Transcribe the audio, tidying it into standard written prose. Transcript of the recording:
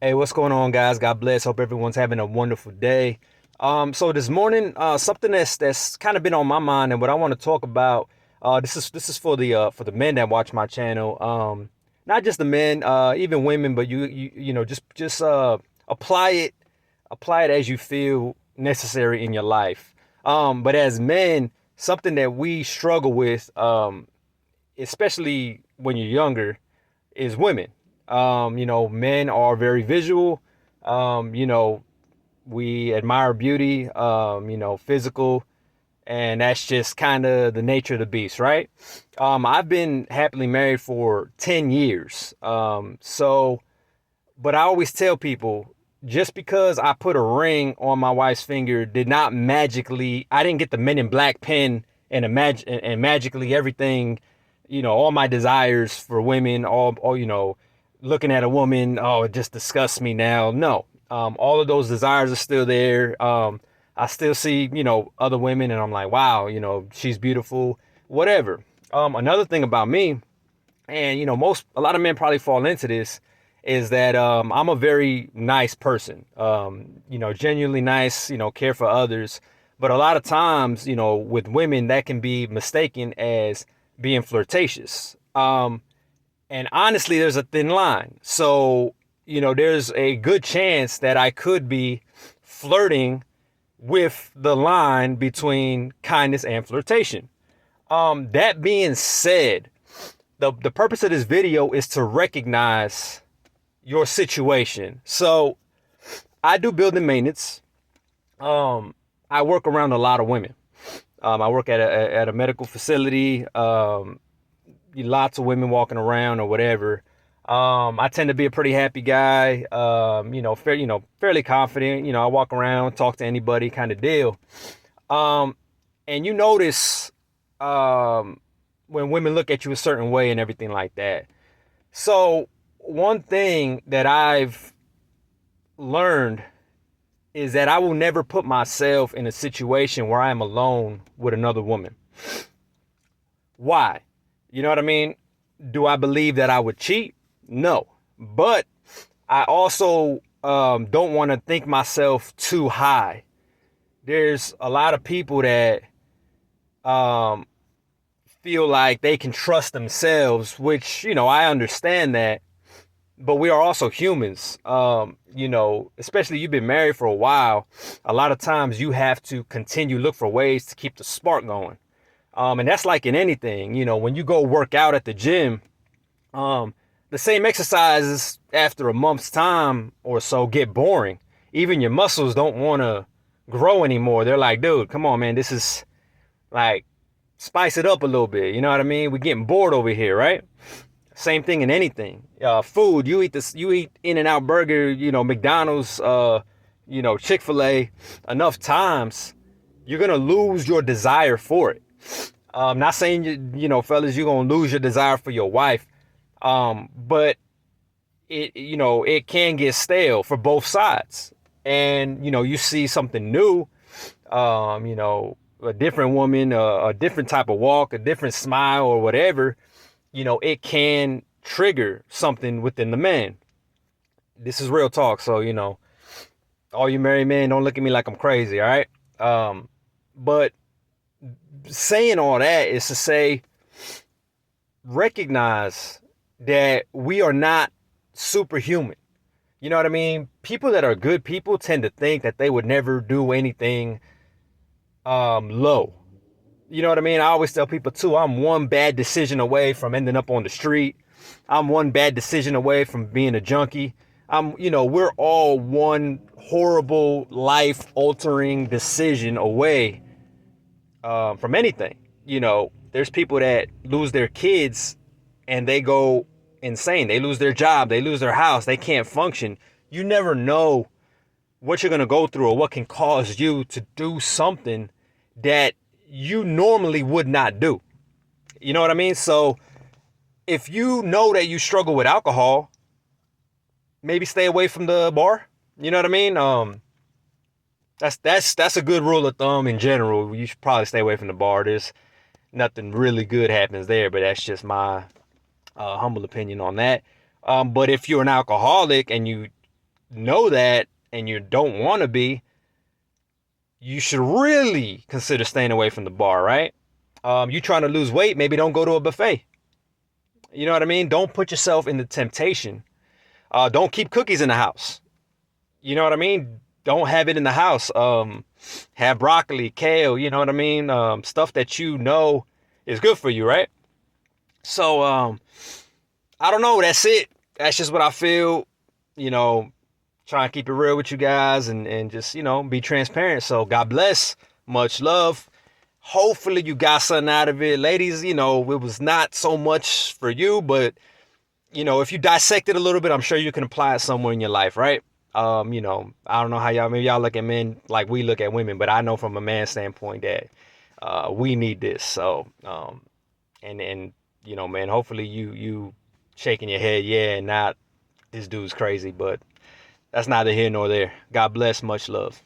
Hey, what's going on, guys? God bless. Hope everyone's having a wonderful day. So this morning, something that's kind of been on my mind, and what I want to talk about. This is for the men that watch my channel. Not just the men, even women, but just apply it as you feel necessary in your life. But as men, something that we struggle with, especially when you're younger, is women. Men are very visual. Um, you know, we admire beauty, physical, and that's just kind of the nature of the beast, right? I've been happily married for 10 years. But I always tell people, just because I put a ring on my wife's finger did not magically, I didn't get the Men in Black pen and magically everything, all my desires for women, looking at a woman, oh, it just disgusts me now. No, all of those desires are still there. I still see, other women and I'm like, wow, she's beautiful, whatever. Another thing about me, and a lot of men probably fall into this, is that I'm a very nice person. Genuinely nice, care for others. But a lot of times, with women, that can be mistaken as being flirtatious. And honestly, there's a thin line. So, there's a good chance that I could be flirting with the line between kindness and flirtation. That being said, the purpose of this video is to recognize your situation. So I do building maintenance. I work around a lot of women. I work at a medical facility. Lots of women walking around or whatever. I tend to be a pretty happy guy. Fairly confident. I walk around, talk to anybody, kind of deal. And you notice when women look at you a certain way and everything like that. So one thing that I've learned is that I will never put myself in a situation where I am alone with another woman. Why? You know what I mean? Do I believe that I would cheat? No. But I also don't want to think myself too high. There's a lot of people that um, feel like they can trust themselves, which, I understand that. But we are also humans. Especially you've been married for a while. A lot of times you have to continue look for ways to keep the spark going. And that's like in anything, when you go work out at the gym, the same exercises after a month's time or so get boring. Even your muscles don't want to grow anymore. They're like, dude, come on, man. This is like, spice it up a little bit. You know what I mean? We're getting bored over here, right? Same thing in anything. Food, you eat In-N-Out Burger, McDonald's, Chick-fil-A enough times, you're gonna lose your desire for it. Not saying fellas, you're gonna lose your desire for your wife, but it can get stale for both sides. And you see something new, a different woman, a different type of walk, a different smile, or whatever. It can trigger something within the man. This is real talk. So, all you married men, don't look at me like I'm crazy, all right? But saying all that is to say, recognize that we are not superhuman. You know what I mean? People that are good people tend to think that they would never do anything low. You know what I mean? I always tell people too, I'm one bad decision away from ending up on the street. I'm one bad decision away from being a junkie. We're all one horrible life altering decision away from anything. There's people that lose their kids and they go insane. They lose their job. They lose their house. They can't function. You never know what you're going to go through or what can cause you to do something that you normally would not do. You know what I mean? So if you know that you struggle with alcohol, maybe stay away from the bar. You know what I mean? That's a good rule of thumb in general. You should probably stay away from the bar. There's nothing really good happens there, but that's just my humble opinion on that. But if you're an alcoholic and you know that and you don't want to be, you should really consider staying away from the bar, right? You trying to lose weight, maybe don't go to a buffet. You know what I mean? Don't put yourself in the temptation. Don't keep cookies in the house. You know what I mean? Don't have it in the house. Have broccoli, kale, you know what I mean? Stuff that you know is good for you, right? So, I don't know. That's it. That's just what I feel. You know, try and keep it real with you guys and just, be transparent. So, God bless. Much love. Hopefully, you got something out of it. Ladies, it was not so much for you, but, if you dissect it a little bit, I'm sure you can apply it somewhere in your life, right? I don't know how maybe y'all look at men like we look at women, but I know from a man's standpoint that we need this. So, and man, hopefully you shaking your head, yeah, and not this dude's crazy, but that's neither here nor there. God bless, much love.